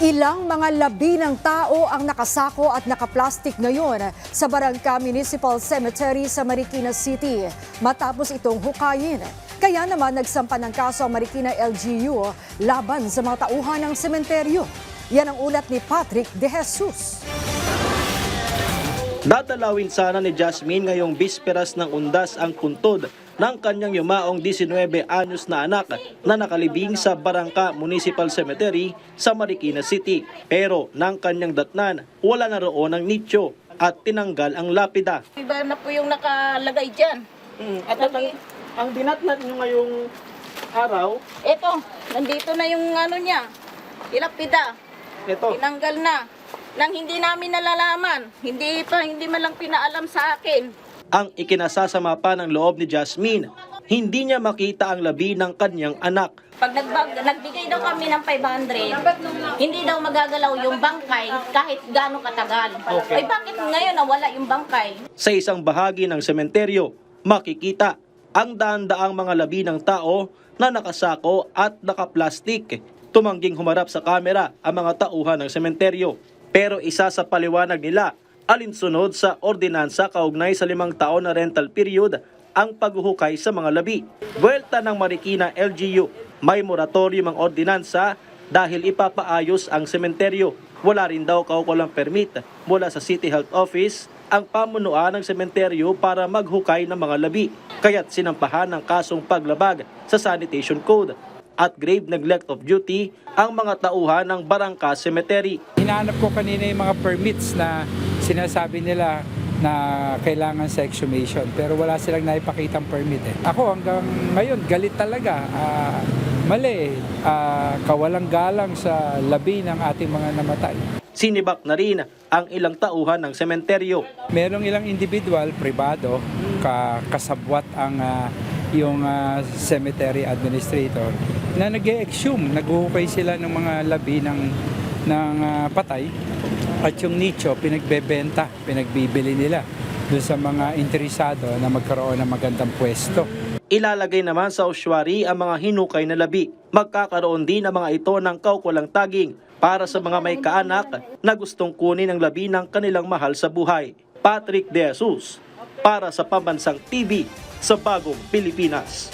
Ilang mga labi ng tao ang nakasako at nakaplastik ngayon sa Barangka Municipal Cemetery sa Marikina City matapos itong hukayin. Kaya naman nagsampa ng kaso ang Marikina LGU laban sa mga tauhan ng sementeryo. Yan ang ulat ni Patrick De Jesus. Dadalawin sana ni Jasmine ngayong bisperas ng undas ang puntod ng kanyang yumaong 19 anyos na anak na nakalibing sa Barangka Municipal Cemetery sa Marikina City. Pero nang kanyang datnan, wala na roon ang nicho at tinanggal ang lapida. Iba na po yung nakalagay dyan. At ang dinatnan nyo ngayong araw, Ito, nandito na yung ano niya. Ilapida. ito. Tinanggal na. Nang hindi namin nalalaman. Hindi man lang pinaalam sa akin. Ang ikinasasama pa ng loob ni Jasmine, hindi niya makita ang labi ng kanyang anak. Pag nagbigay daw kami ng 500, hindi daw magagalaw yung bangkay kahit gaano katagal. Okay. Ay bakit ngayon nawala yung bangkay? Sa isang bahagi ng sementeryo, makikita ang daan-daang mga labi ng tao na nakasako at nakaplastik. Tumangging humarap sa kamera ang mga tauhan ng sementeryo. Pero isa sa paliwanag nila, alinsunod sa ordinansa kaugnay sa 5 taon na rental period ang paghuhukay sa mga labi. Buwelta ng Marikina LGU, may moratorium ang ordinansa dahil ipapaayos ang sementeryo. Wala rin daw kaukulang permit mula sa City Health Office ang pamunuan ng sementeryo para maghukay ng mga labi. Kaya't sinampahan ng kasong paglabag sa Sanitation Code at grave neglect of duty ang mga tauhan ng Barangka Cemetery. Hinahanap ko kanina yung mga permits na sinasabi nila na kailangan sa exhumation pero wala silang naipakitang permit. Ako hanggang ngayon galit talaga. Mali, kawalang galang sa labi ng ating mga namatay. Sinibak na rin ang ilang tauhan ng sementeryo. Merong ilang individual, pribado, kasabwat ang yung cemetery administrator na nag-e-exhume, naghuhukay sila ng mga labi ng patay at yung nicho pinagbebenta, pinagbibili nila doon sa mga interesado na magkaroon ng magandang pwesto. Ilalagay naman sa ossuary ang mga hinukay na labi. Magkakaroon din ang mga ito ng kaukulang taging para sa mga may kaanak na gustong kunin ang labi ng kanilang mahal sa buhay. Patrick De Jesus para sa Pambansang TV sa Bagong Pilipinas.